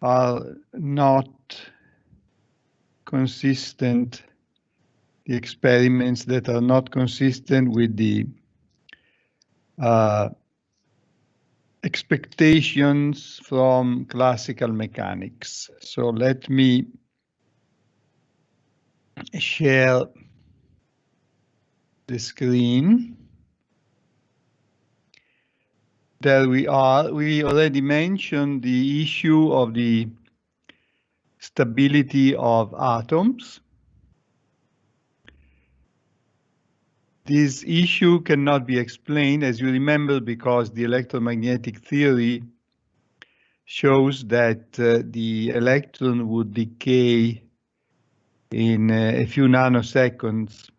are not consistent, the experiments that are not consistent with the expectations from classical mechanics. So let me share the screen. There we are. We already mentioned the issue of the stability of atoms. This issue cannot be explained, as you remember, because the electromagnetic theory shows that the electron would decay in a few nanoseconds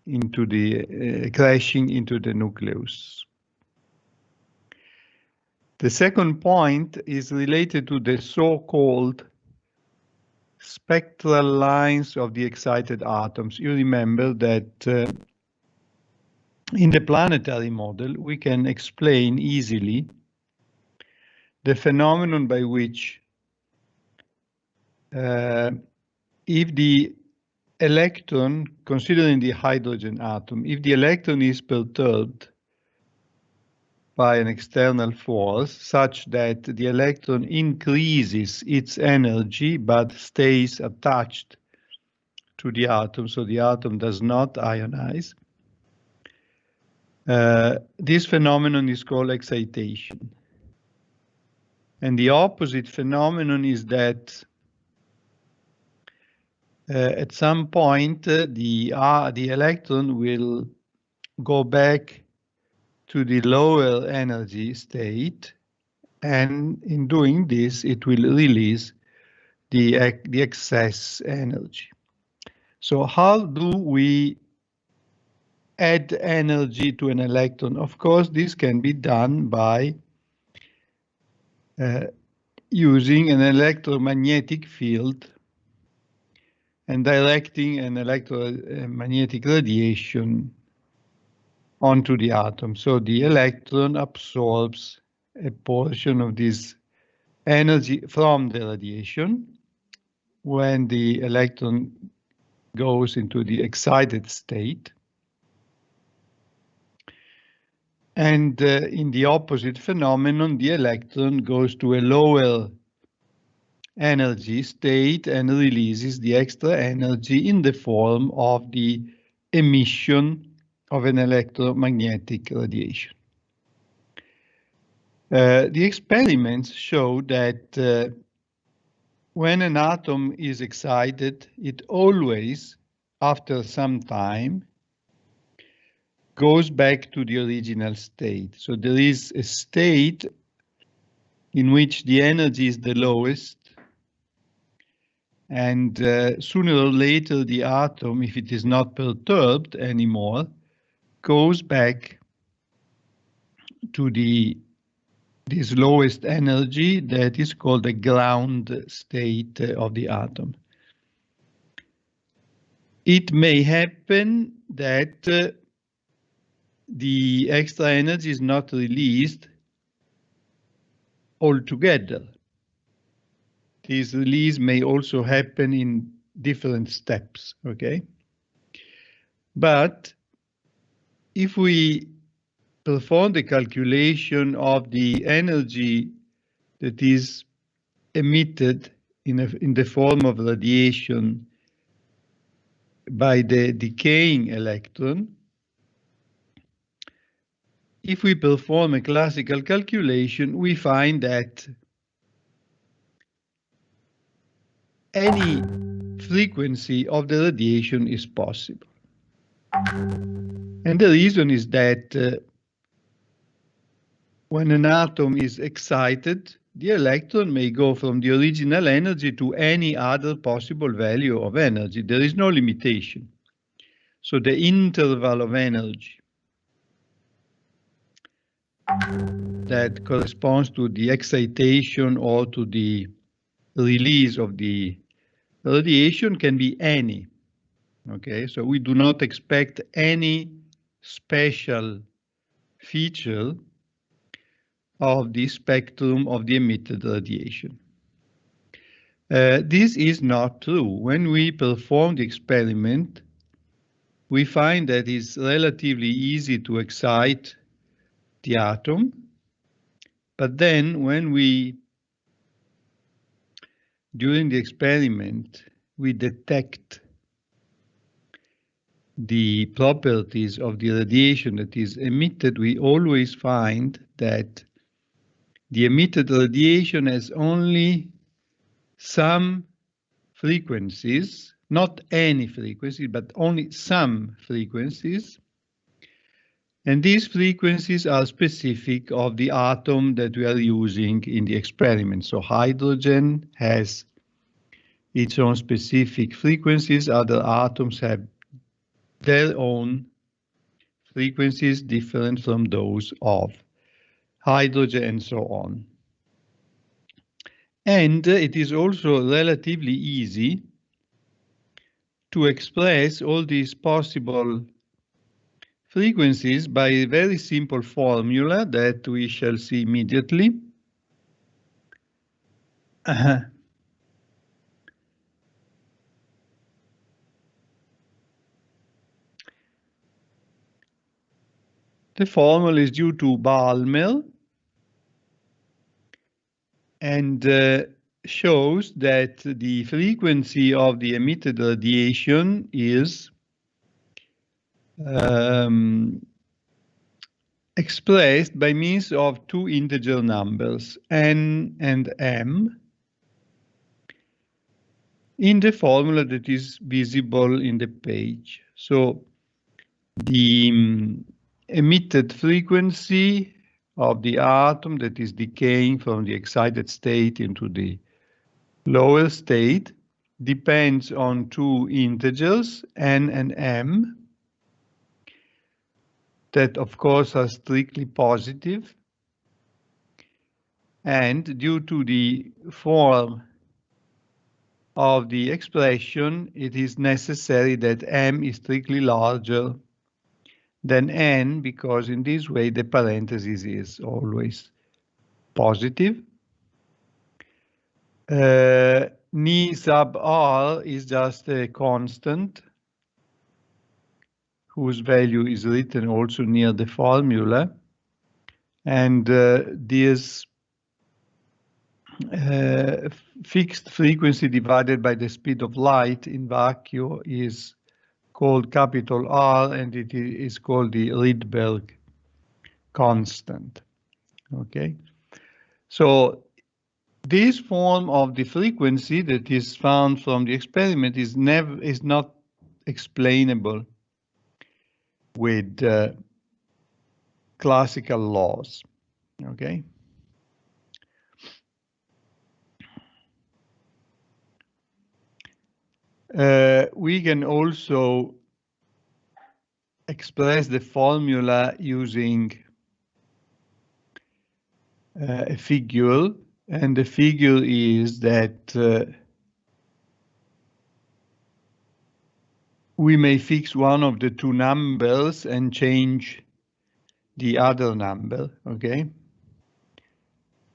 into the crashing into the nucleus. The second point is related to the so-called spectral lines of the excited atoms. You remember that in the planetary model, we can explain easily the phenomenon by which if the electron, considering the hydrogen atom, if the electron is perturbed by an external force such that the electron increases its energy but stays attached to the atom, so the atom does not ionize, this phenomenon is called excitation. And the opposite phenomenon is that at some point the electron will go back to the lower energy state, and in doing this it will release the excess energy. So how do we add energy to an electron? Of course, this can be done by using an electromagnetic field and directing an electromagnetic radiation onto the atom. So the electron absorbs a portion of this energy from the radiation when the electron goes into the excited state. And in the opposite phenomenon, the electron goes to a lower energy state and releases the extra energy in the form of the emission of an electromagnetic radiation. The experiments show that when an atom is excited, it always, after some time, goes back to the original state. So there is a state in which the energy is the lowest, and sooner or later the atom, if it is not perturbed anymore, goes back to this lowest energy that is called the ground state of the atom. It may happen that the extra energy is not released altogether. This release may also happen in different steps, okay? But if we perform the calculation of the energy that is emitted in the form of radiation by the decaying electron, if we perform a classical calculation, we find that any frequency of the radiation is possible. And the reason is that when an atom is excited, the electron may go from the original energy to any other possible value of energy. There is no limitation. So the interval of energy that corresponds to the excitation or to the release of the radiation can be any. Okay, so we do not expect any special feature of the spectrum of the emitted radiation. This is not true. When we perform the experiment, we find that it's relatively easy to excite the atom, but then during the experiment, we detect the properties of the radiation that is emitted, we always find that the emitted radiation has only some frequencies, not any frequency, but only some frequencies. And these frequencies are specific of the atom that we are using in the experiment. So hydrogen has its own specific frequencies, other atoms have their own frequencies different from those of hydrogen and so on. And it is also relatively easy to express all these possible frequencies by a very simple formula that we shall see immediately. The formula is due to Balmer and shows that the frequency of the emitted radiation is expressed by means of two integer numbers, n and m, in the formula that is visible in the page. So the emitted frequency of the atom that is decaying from the excited state into the lower state depends on two integers, n and m, that of course are strictly positive. And due to the form of the expression, it is necessary that m is strictly larger than n, because in this way the parenthesis is always positive. Ni sub r is just a constant whose value is written also near the formula, and this fixed frequency divided by the speed of light in vacuum is called capital R, and it is called the Rydberg constant. Okay, so this form of the frequency that is found from the experiment is not explainable with classical laws. Okay. We can also express the formula using a figure, and the figure is that we may fix one of the two numbers and change the other number, okay?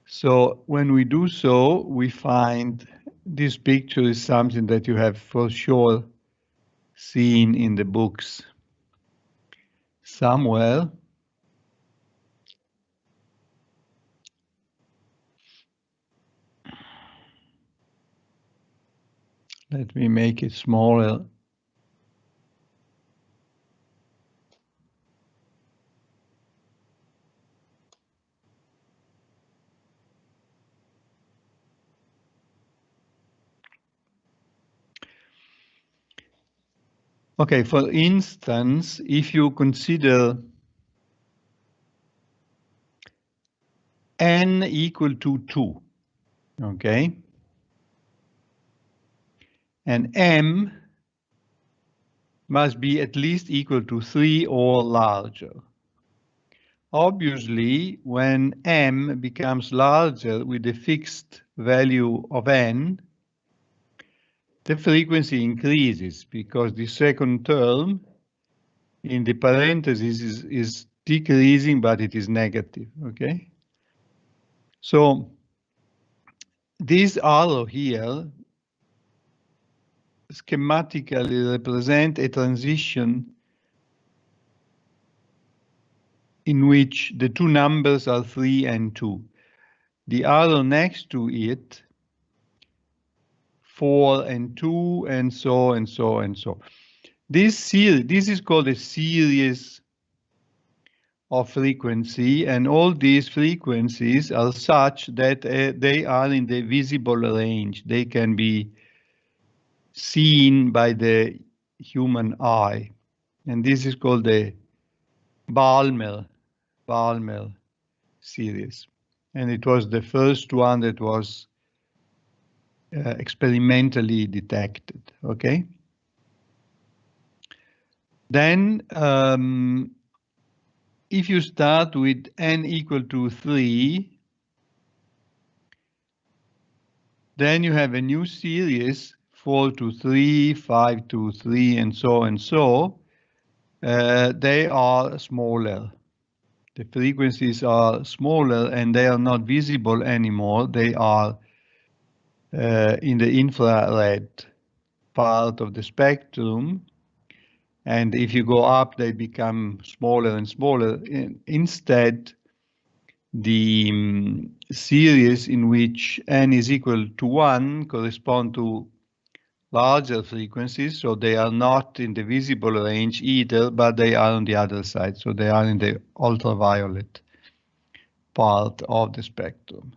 So when we do so, we find this picture is something that you have for sure seen in the books somewhere. Let me make it smaller. Okay, for instance, if you consider n equal to 2, okay, and m must be at least equal to 3 or larger. Obviously, when m becomes larger with a fixed value of n, the frequency increases because the second term in the parentheses is decreasing, but it is negative, okay? So this arrow here schematically represent a transition in which the two numbers are 3 and 2. The arrow next to it, 4 and 2, and so and so and so. This is called a series of frequency, and all these frequencies are such that they are in the visible range. They can be seen by the human eye, and this is called the Balmer series, and it was the first one that was experimentally detected. Okay. Then if you start with n equal to 3, then you have a new series, 4 to 3, 5 to 3, and so and so. They are smaller. The frequencies are smaller and they are not visible anymore. They are in the infrared part of the spectrum. And if you go up, they become smaller and smaller. Instead, the series in which n is equal to 1 correspond to larger frequencies, so they are not in the visible range either, but they are on the other side, so they are in the ultraviolet part of the spectrum.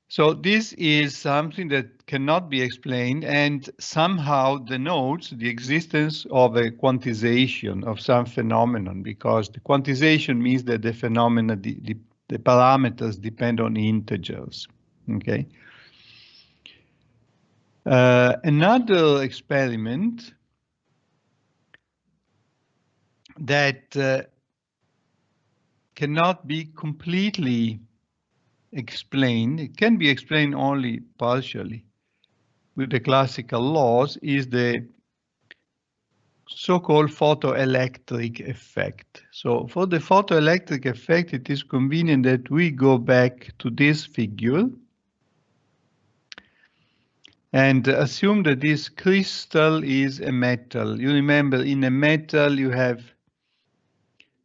So this is something that cannot be explained and somehow denotes the existence of a quantization of some phenomenon, because the quantization means that the phenomena, the parameters depend on integers. Okay. Another experiment that cannot be completely explained, it can be explained only partially with the classical laws, is the so-called photoelectric effect. So for the photoelectric effect, it is convenient that we go back to this figure and assume that this crystal is a metal. You remember, in a metal you have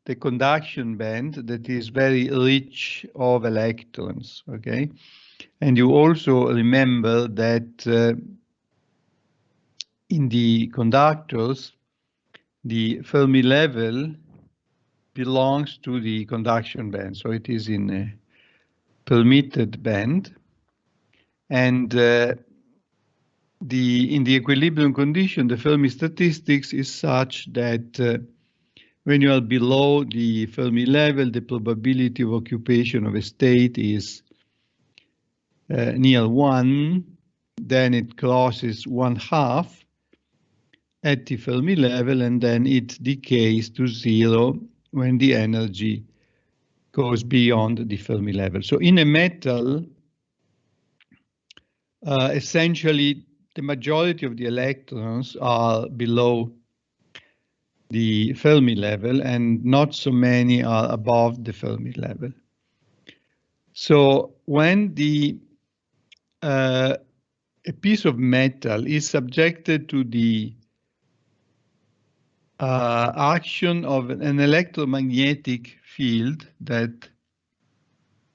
the conduction band that is very rich of electrons, okay? And you also remember that in the conductors, the Fermi level belongs to the conduction band, so it is in a permitted band. And in the equilibrium condition, the Fermi statistics is such that when you are below the Fermi level, the probability of occupation of a state is near 1, then it crosses 1/2 at the Fermi level, and then it decays to 0 when the energy goes beyond the Fermi level. So in a metal, essentially the majority of the electrons are below the Fermi level and not so many are above the Fermi level. So when a piece of metal is subjected to the action of an electromagnetic field that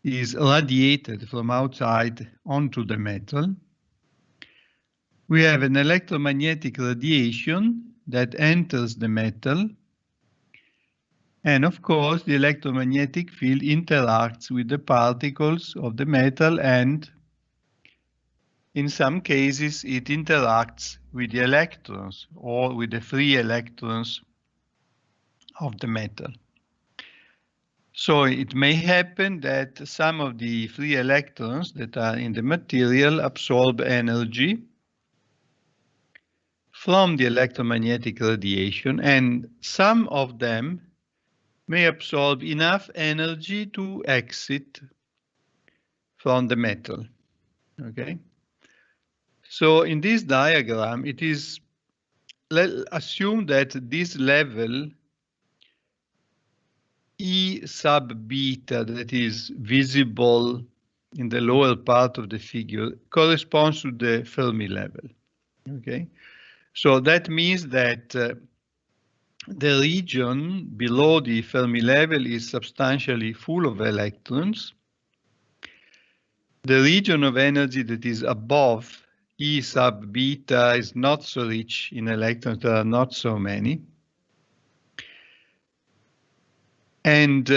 is radiated from outside onto the metal, we have an electromagnetic radiation that enters the metal, and of course the electromagnetic field interacts with the particles of the metal, and in some cases it interacts with the electrons or with the free electrons of the metal. So it may happen that some of the free electrons that are in the material absorb energy from the electromagnetic radiation, and some of them may absorb enough energy to exit from the metal. Okay. So in this diagram, it is, let's assume that this level E sub beta that is visible in the lower part of the figure corresponds to the Fermi level. Okay, so that means that the region below the Fermi level is substantially full of electrons. The region of energy that is above E sub beta is not so rich in electrons, there are not so many. And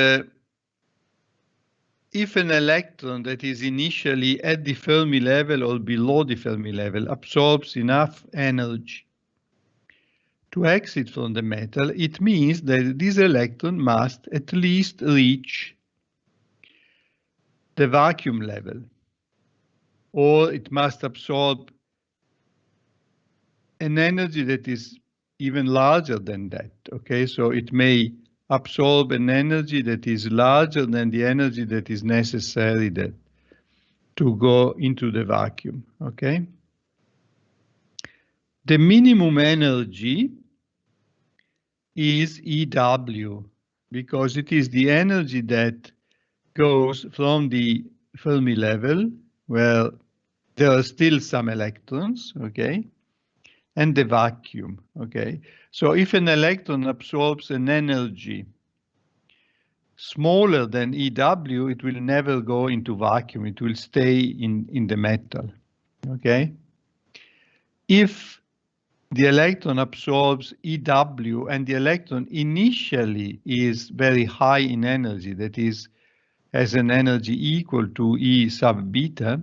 if an electron that is initially at the Fermi level or below the Fermi level absorbs enough energy to exit from the metal, it means that this electron must at least reach the vacuum level, or it must absorb an energy that is even larger than that. Okay, so it may absorb an energy that is larger than the energy that is necessary to go into the vacuum. Okay, the minimum energy is EW, because it is the energy that goes from the Fermi level, where there are still some electrons, okay, and the vacuum, okay. So if an electron absorbs an energy smaller than EW, it will never go into vacuum, it will stay in the metal, okay. If the electron absorbs EW and the electron initially is very high in energy, that is, has an energy equal to E sub beta,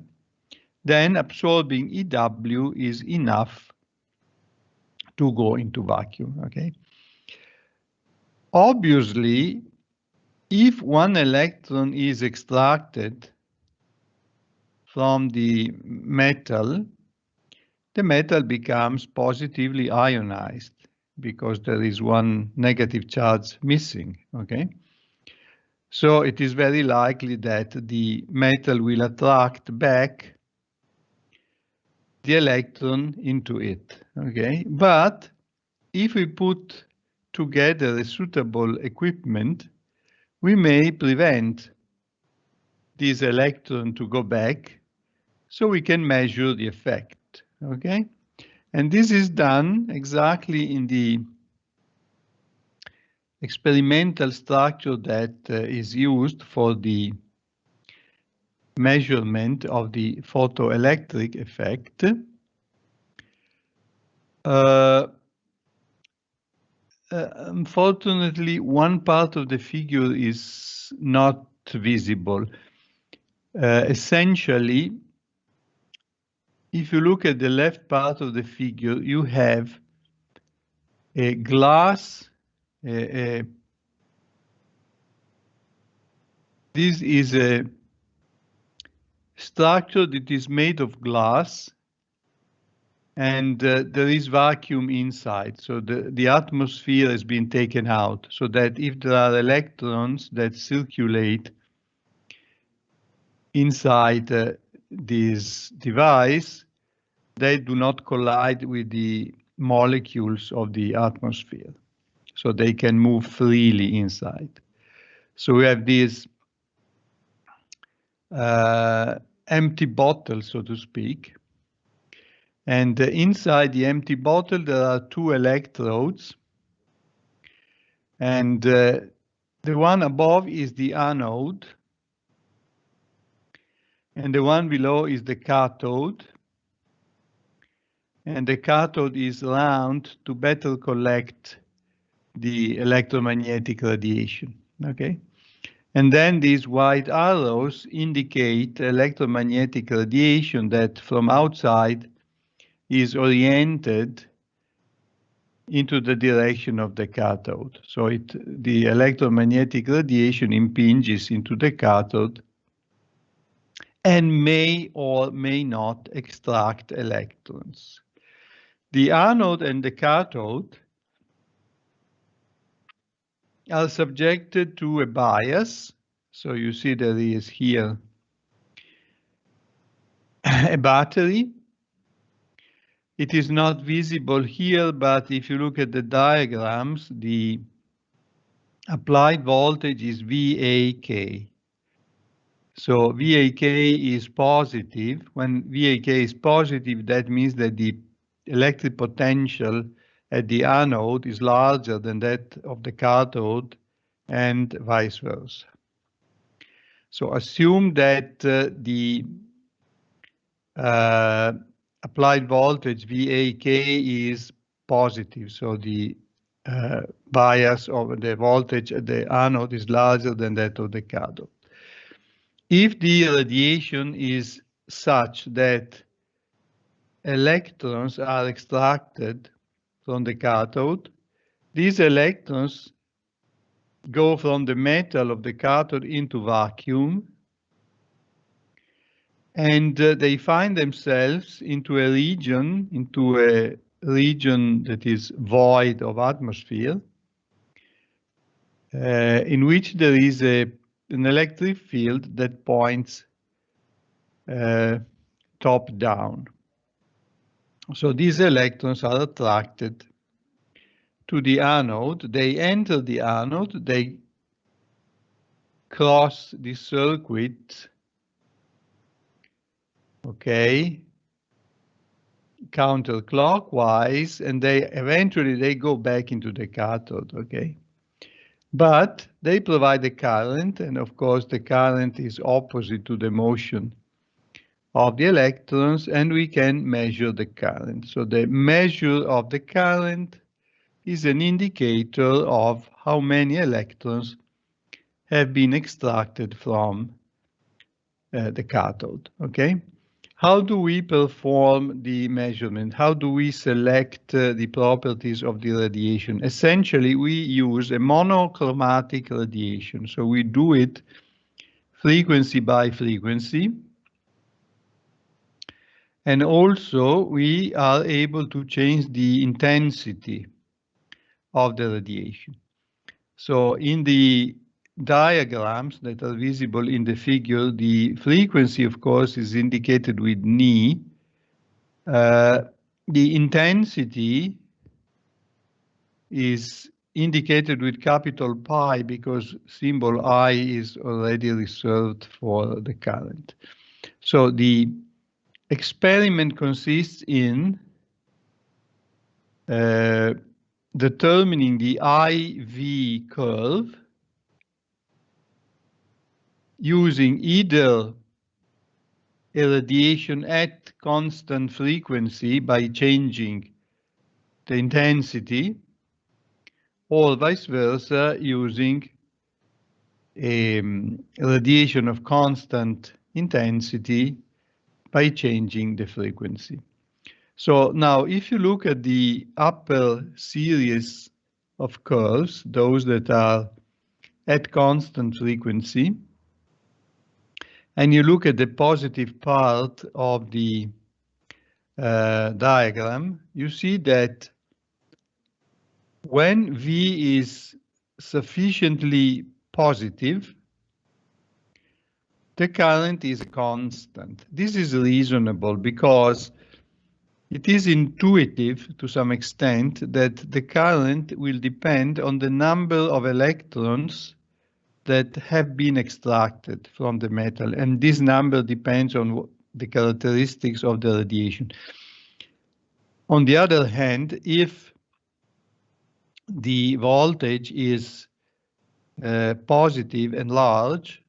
then absorbing EW is enough to go into vacuum, okay? Obviously, if one electron is extracted from the metal becomes positively ionized because there is one negative charge missing, okay? So it is very likely that the metal will attract back the electron into it, okay? But if we put together a suitable equipment, we may prevent this electron to go back so we can measure the effect, okay? And this is done exactly in the experimental structure that is used for the measurement of the photoelectric effect. Unfortunately, one part of the figure is not visible. Essentially, if you look at the left part of the figure, you have a glass. This is a structure that is made of glass, and there is vacuum inside. So the atmosphere has been taken out, so that if there are electrons that circulate inside this device, they do not collide with the molecules of the atmosphere. So they can move freely inside. So we have this empty bottle, so to speak. And inside the empty bottle, there are two electrodes. And the one above is the anode. And the one below is the cathode. And the cathode is round to better collect the electromagnetic radiation, okay? And then these white arrows indicate electromagnetic radiation that from outside is oriented into the direction of the cathode. So the electromagnetic radiation impinges into the cathode and may or may not extract electrons. The anode and the cathode are subjected to a bias. So you see there is here a battery. It is not visible here, but if you look at the diagrams, the applied voltage is VAK. So VAK is positive. When VAK is positive, that means that the electric potential at the anode is larger than that of the cathode and vice versa. So assume that the applied voltage VAK is positive. So the bias of the voltage at the anode is larger than that of the cathode. If the radiation is such that electrons are extracted from the cathode, these electrons go from the metal of the cathode into vacuum, and they find themselves into a region that is void of atmosphere, in which there is an electric field that points top down. So these electrons are attracted to the anode. They enter the anode, they cross the circuit, okay, counterclockwise, and they eventually go back into the cathode, okay? But they provide a current, and of course the current is opposite to the motion of the electrons, and we can measure the current. So the measure of the current is an indicator of how many electrons have been extracted from the cathode, okay? How do we perform the measurement? How do we select the properties of the radiation? Essentially, we use a monochromatic radiation. So we do it frequency by frequency. And also, we are able to change the intensity of the radiation. So in the diagrams that are visible in the figure, the frequency, of course, is indicated with Ni. The intensity is indicated with capital Pi because symbol I is already reserved for the current. So the experiment consists in determining the IV curve using either a radiation at constant frequency by changing the intensity, or vice versa, using a radiation of constant intensity by changing the frequency. So now, if you look at the upper series of curves, those that are at constant frequency, and you look at the positive part of the diagram, you see that when V is sufficiently positive, the current is constant. This is reasonable because it is intuitive to some extent that the current will depend on the number of electrons that have been extracted from the metal, and this number depends on the characteristics of the radiation. On the other hand, if the voltage is positive and large,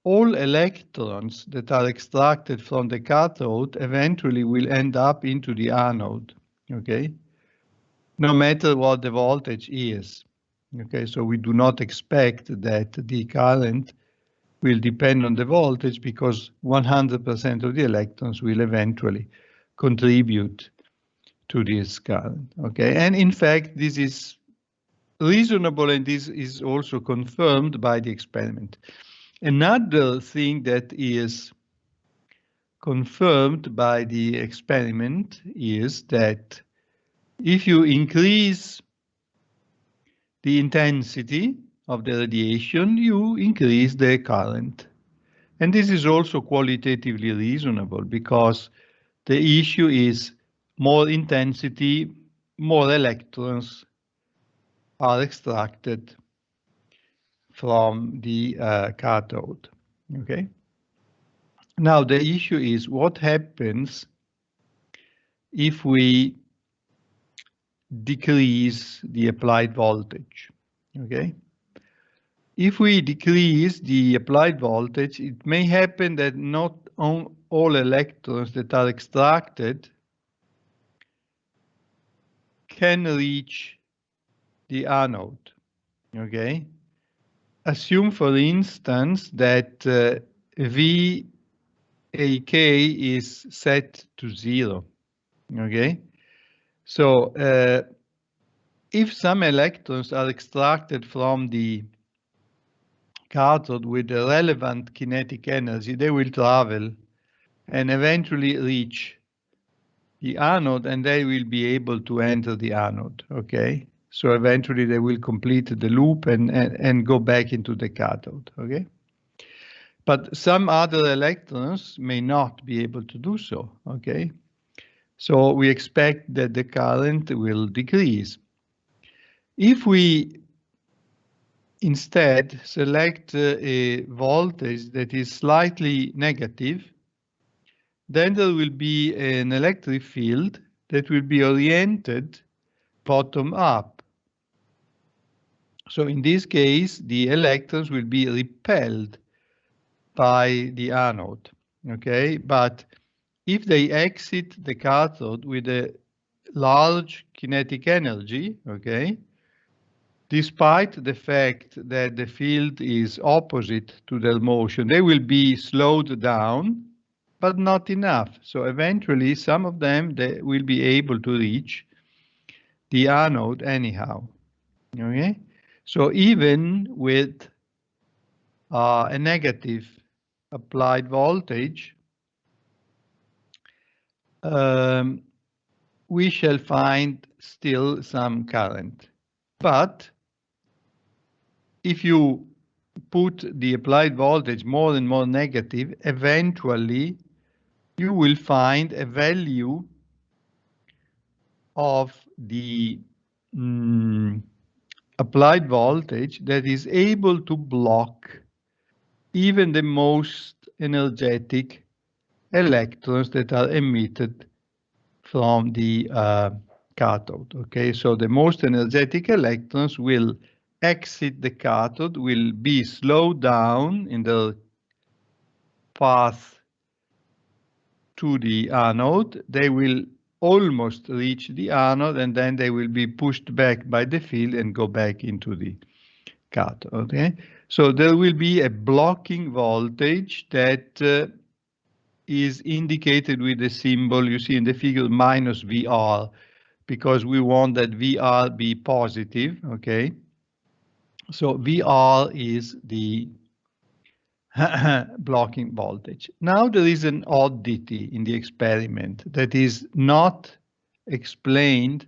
all electrons that are extracted from the cathode eventually will end up into the anode, okay? No matter what the voltage is. Okay, so we do not expect that the current will depend on the voltage because 100% of the electrons will eventually contribute to this current. Okay, and in fact, this is reasonable, and this is also confirmed by the experiment. Another thing that is confirmed by the experiment is that if you increase the intensity of the radiation, you increase the current. And this is also qualitatively reasonable because the issue is more intensity, more electrons are extracted from the cathode. Okay. Now the issue is what happens if we decrease the applied voltage. Okay. If we decrease the applied voltage, it may happen that not all electrons that are extracted can reach the anode. Okay. Assume, for instance, that VAK is set to 0. Okay. So if some electrons are extracted from the cathode with the relevant kinetic energy, they will travel and eventually reach the anode, and they will be able to enter the anode. Okay. So eventually they will complete the loop and go back into the cathode. Okay. But some other electrons may not be able to do so. Okay. So we expect that the current will decrease. If we instead select a voltage that is slightly negative, then there will be an electric field that will be oriented bottom up. So in this case, the electrons will be repelled by the anode. Okay, but if they exit the cathode with a large kinetic energy, okay, despite the fact that the field is opposite to their motion, they will be slowed down, but not enough. So eventually some of them they will be able to reach the anode anyhow. Okay? So even with a negative applied voltage, we shall find still some current. But if you put the applied voltage more and more negative, eventually you will find a value of the applied voltage that is able to block even the most energetic electrons that are emitted from the cathode. Okay, so the most energetic electrons will exit the cathode, will be slowed down in the path to the anode. They will almost reach the anode, and then they will be pushed back by the field and go back into the cathode. Okay, so there will be a blocking voltage that is indicated with the symbol you see in the figure minus VR, because we want that VR be positive. Okay, so VR is the blocking voltage. Now there is an oddity in the experiment that is not explained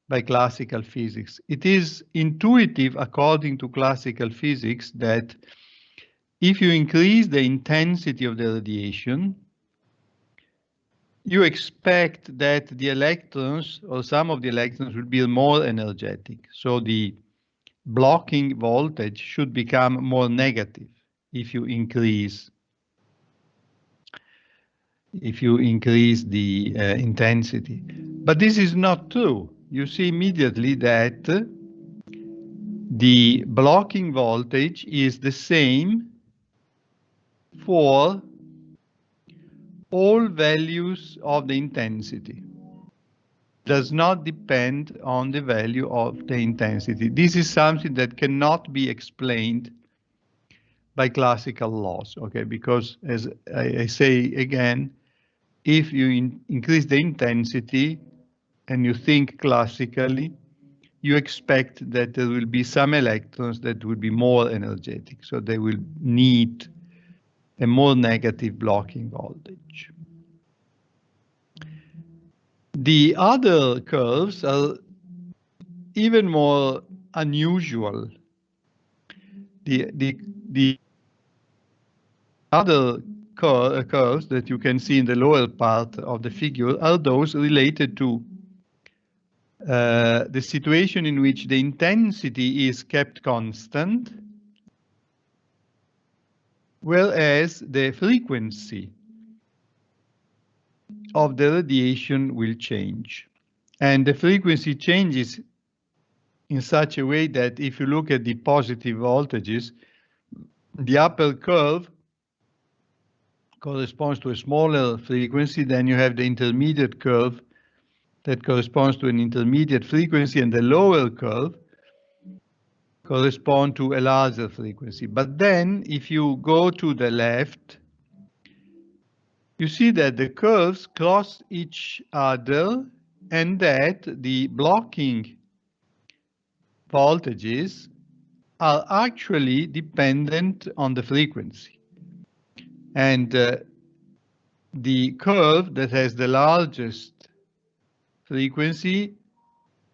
by classical physics. It is intuitive according to classical physics that if you increase the intensity of the radiation, you expect that the electrons or some of the electrons will be more energetic. So the blocking voltage should become more negative if you increase the intensity. But this is not true. You see immediately that the blocking voltage is the same for all values of the intensity. Does not depend on the value of the intensity. This is something that cannot be explained by classical laws, okay? Because as I say again, if you increase the intensity and you think classically, you expect that there will be some electrons that will be more energetic, so they will need a more negative blocking voltage. The other curves are even more unusual. The other curves that you can see in the lower part of the figure are those related to the situation in which the intensity is kept constant whereas the frequency of the radiation will change. And the frequency changes in such a way that if you look at the positive voltages, the upper curve corresponds to a smaller frequency, then you have the intermediate curve that corresponds to an intermediate frequency, and the lower curve correspond to a larger frequency. But then if you go to the left, you see that the curves cross each other and that the blocking voltages are actually dependent on the frequency. And the curve that has the largest frequency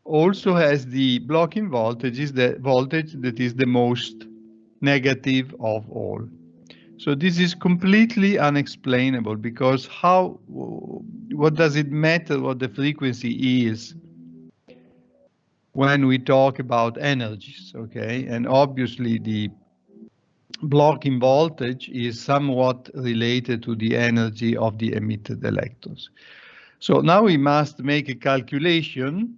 also has the blocking voltages, the voltage that is the most negative of all. So this is completely unexplainable, because what does it matter what the frequency is when we talk about energies, okay? And obviously the blocking voltage is somewhat related to the energy of the emitted electrons. So now we must make a calculation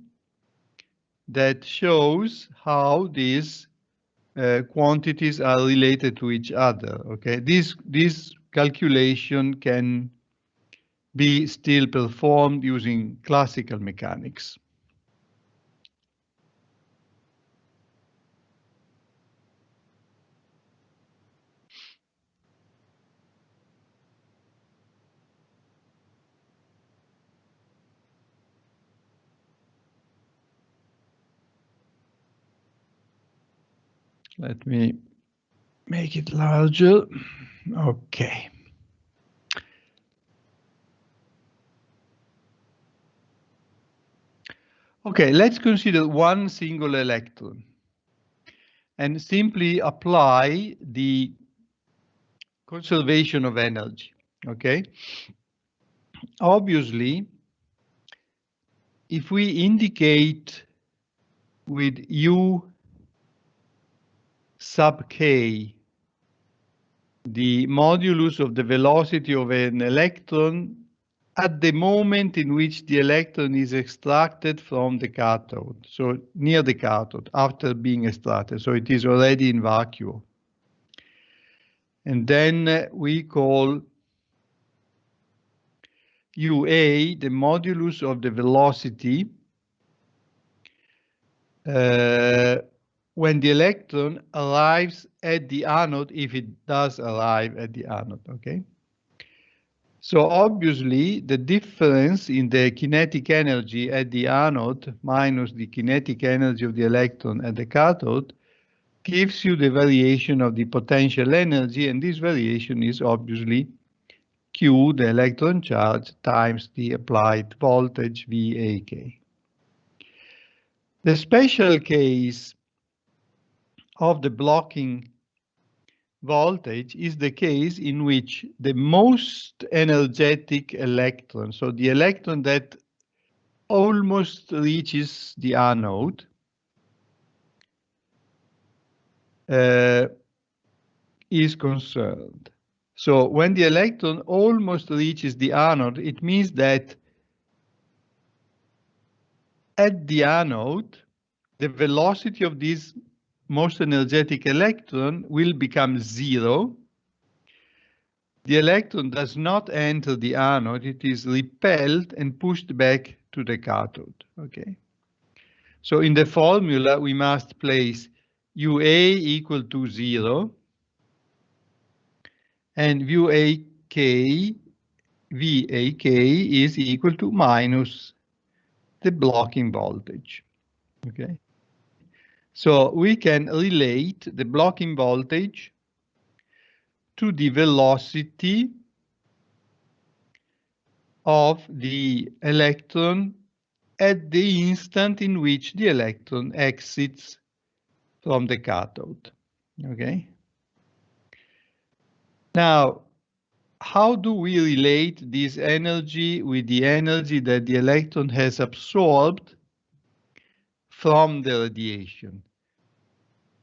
that shows how these quantities are related to each other. Okay, this calculation can be still performed using classical mechanics. Let me make it larger. Okay. Okay, let's consider one single electron and simply apply the conservation of energy. Okay. Obviously, if we indicate with U sub k the modulus of the velocity of an electron at the moment in which the electron is extracted from the cathode, so near the cathode, after being extracted, so it is already in vacuum. And then we call UA the modulus of the velocity when the electron arrives at the anode, if it does arrive at the anode, okay? So obviously the difference in the kinetic energy at the anode minus the kinetic energy of the electron at the cathode gives you the variation of the potential energy, and this variation is obviously Q, the electron charge, times the applied voltage VAK. The special case of the blocking voltage is the case in which the most energetic electron, so the electron that almost reaches the anode, is concerned. So when the electron almost reaches the anode, it means that at the anode, the velocity of this most energetic electron will become zero. The electron does not enter the anode, it is repelled and pushed back to the cathode, okay? So in the formula, we must place UA equal to 0 and VAK is equal to minus the blocking voltage, okay? So we can relate the blocking voltage to the velocity of the electron at the instant in which the electron exits from the cathode, okay? Now, how do we relate this energy with the energy that the electron has absorbed from the radiation?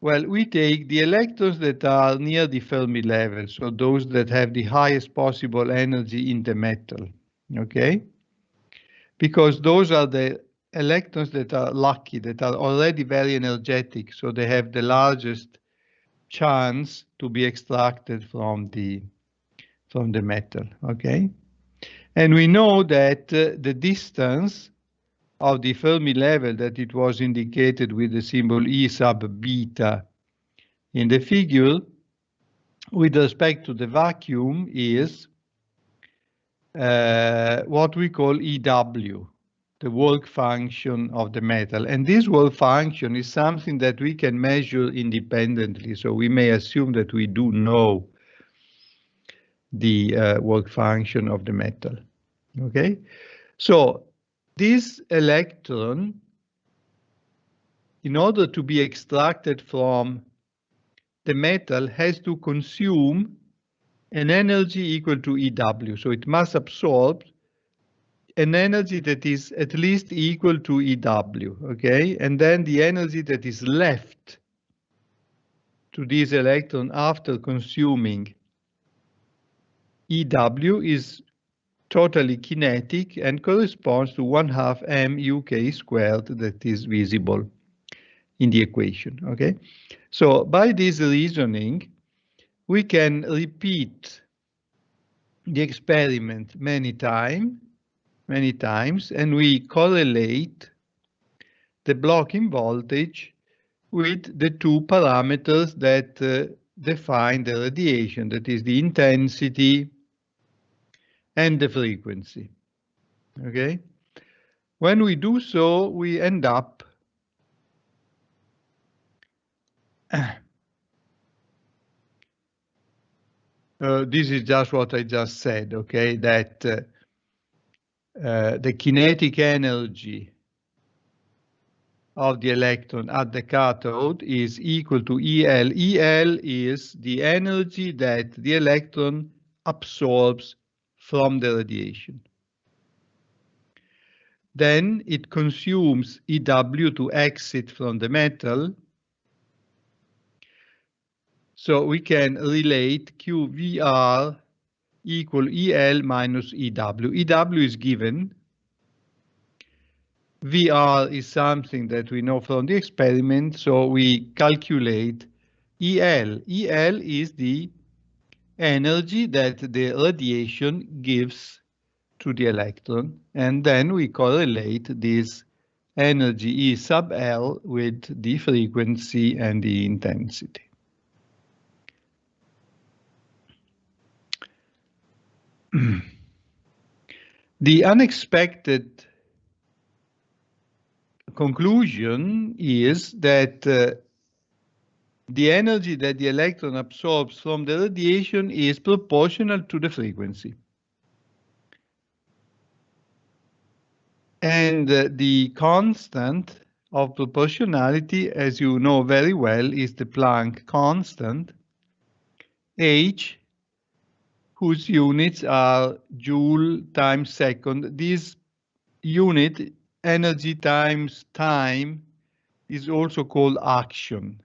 Well, we take the electrons that are near the Fermi level, so those that have the highest possible energy in the metal, okay? Because those are the electrons that are lucky, that are already very energetic, so they have the largest chance to be extracted from the metal, okay? And we know that the distance of the Fermi level that it was indicated with the symbol E sub beta in the figure with respect to the vacuum is what we call EW, the work function of the metal. And this work function is something that we can measure independently. So we may assume that we do know the work function of the metal. Okay, so this electron, in order to be extracted from the metal, has to consume an energy equal to EW. So it must absorb an energy that is at least equal to EW, okay? And then the energy that is left to this electron after consuming EW is totally kinetic and corresponds to 1/2 m UK squared that is visible in the equation, okay? So by this reasoning, we can repeat the experiment many times, and we correlate the blocking voltage with the two parameters that define the radiation, that is the intensity and the frequency. Okay? When we do so, we end up this is just what I just said, okay? That the kinetic energy of the electron at the cathode is equal to EL. EL is the energy that the electron absorbs from the radiation. Then it consumes EW to exit from the metal. So we can relate QVR equal EL minus EW. EW is given. VR is something that we know from the experiment, so we calculate EL. EL is the energy that the radiation gives to the electron, and then we correlate this energy E sub L with the frequency and the intensity. The unexpected conclusion is that the energy that the electron absorbs from the radiation is proportional to the frequency. And the constant of proportionality, as you know very well, is the Planck constant, H, whose units are joule times second. This unit, energy times time, is also called action.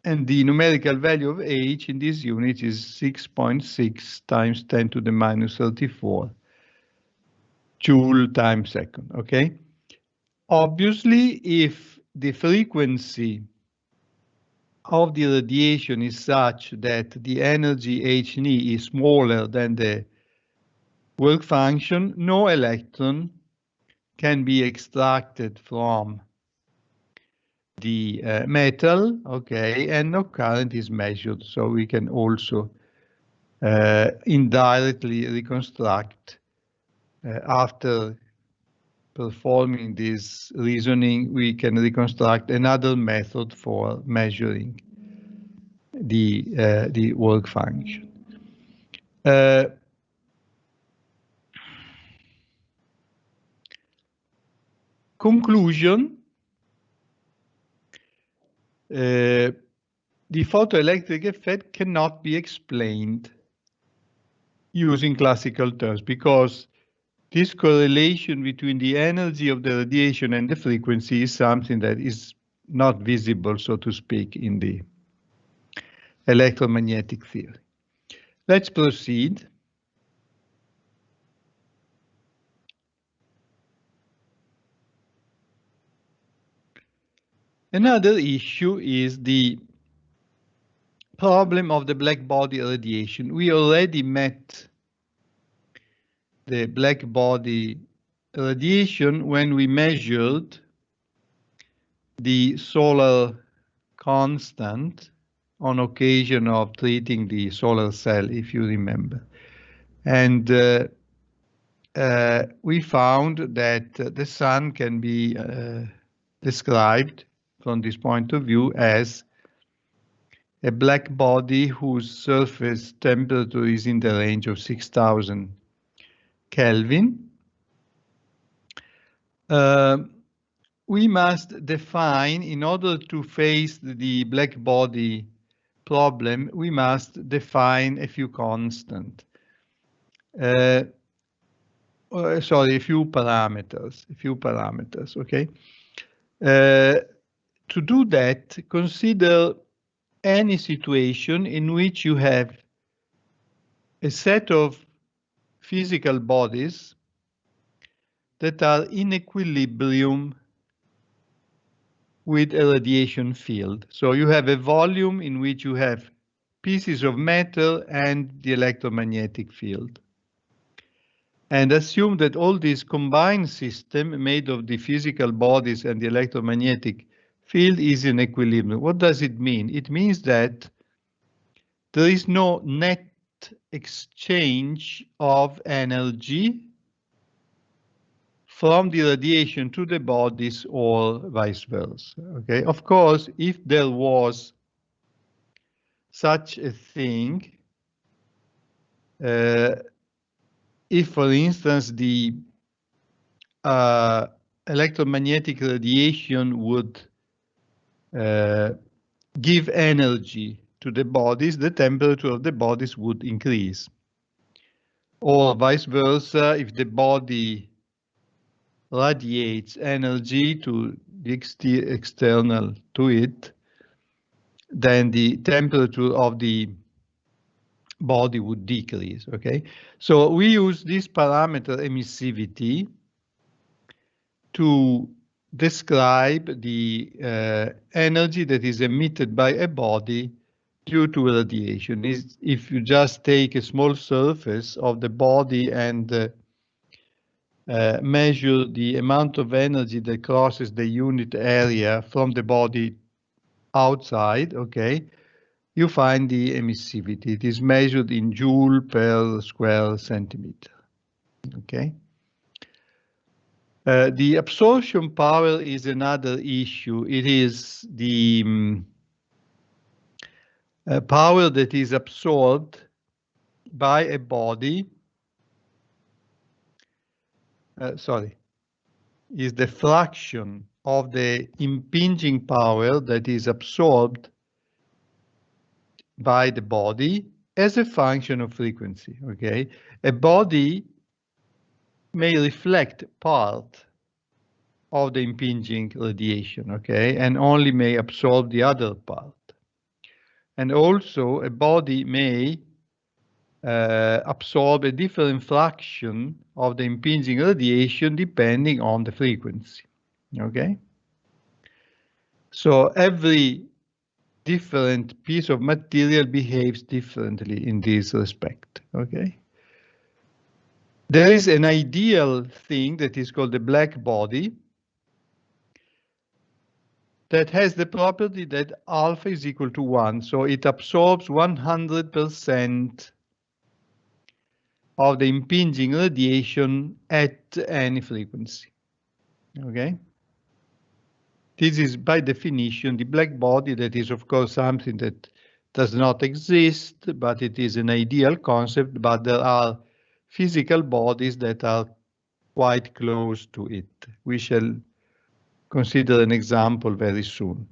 And the numerical value of H in this unit is 6.6 times 10 to the minus 34 joule times second, okay? Obviously, if the frequency of the radiation is such that the energy hν is smaller than the work function, no electron can be extracted from the metal, okay, and no current is measured. So we can also indirectly reconstruct after performing this reasoning, we can reconstruct another method for measuring the work function. Conclusion. The photoelectric effect cannot be explained using classical terms because This correlation between the energy of the radiation and the frequency is something that is not visible, so to speak, in the electromagnetic theory. Let's proceed. Another issue is the problem of the black body radiation. We already met the black body radiation when we measured the solar constant on occasion of treating the solar cell, if you remember. And we found that the sun can be described from this point of view as a black body whose surface temperature is in the range of 6,000 Kelvin. We must define, in order to face the black body problem, we must define a few constants. Sorry, a few parameters, okay? To do that, consider any situation in which you have a set of physical bodies that are in equilibrium with a radiation field. So you have a volume in which you have pieces of metal and the electromagnetic field. And assume that all this combined system made of the physical bodies and the electromagnetic field is in equilibrium. What does it mean? It means that there is no net exchange of energy from the radiation to the bodies or vice versa. Okay, of course, if there was such a thing, if, for instance, the electromagnetic radiation would give energy to the bodies, the temperature of the bodies would increase. Or vice versa, if the body radiates energy to the external to it, then the temperature of the body would decrease, okay? So we use this parameter emissivity to describe the energy that is emitted by a body due to radiation. If you just take a small surface of the body and measure the amount of energy that crosses the unit area from the body outside, okay, you find the emissivity. It is measured in joule per square centimeter, okay? The absorption power is another issue. It is the power that is absorbed by a body, is the fraction of the impinging power that is absorbed by the body as a function of frequency, okay? A body may reflect part of the impinging radiation, okay, and only may absorb the other part. And also a body may absorb a different fraction of the impinging radiation depending on the frequency, okay? So every different piece of material behaves differently in this respect, okay? There is an ideal thing that is called the black body that has the property that alpha is equal to 1, so it absorbs 100% of the impinging radiation at any frequency, okay? This is by definition the black body. That is, of course, something that does not exist, but it is an ideal concept, but there are physical bodies that are quite close to it. We shall consider an example very soon.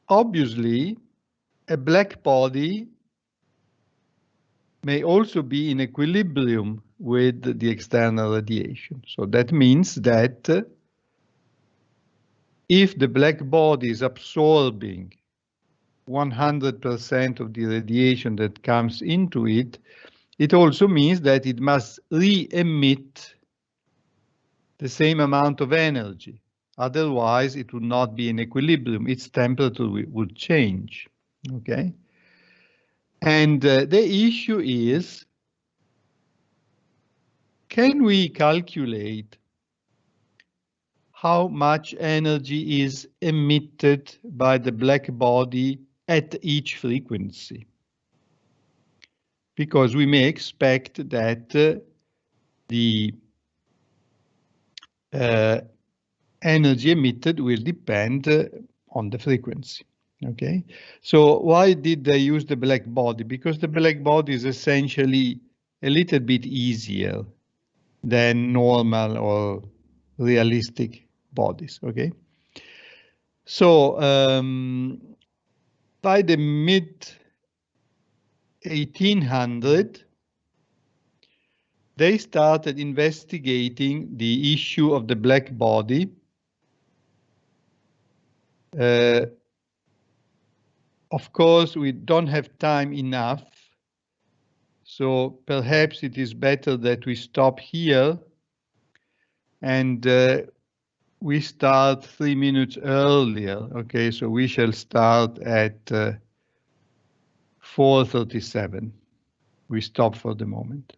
Obviously, a black body may also be in equilibrium with the external radiation. So that means that if the black body is absorbing 100% of the radiation that comes into it, it also means that it must re-emit the same amount of energy. Otherwise, it would not be in equilibrium. Its temperature would change. Okay? And the issue is, can we calculate how much energy is emitted by the black body at each frequency? Because we may expect that the energy emitted will depend on the frequency. Okay, so why did they use the black body? Because the black body is essentially a little bit easier than normal or realistic bodies. Okay, so by the mid 1800, they started investigating the issue of the black body. Of course, we don't have time enough, so perhaps it is better that we stop here and we start 3 minutes earlier. Okay, so we shall start at 4:37. We stop for the moment.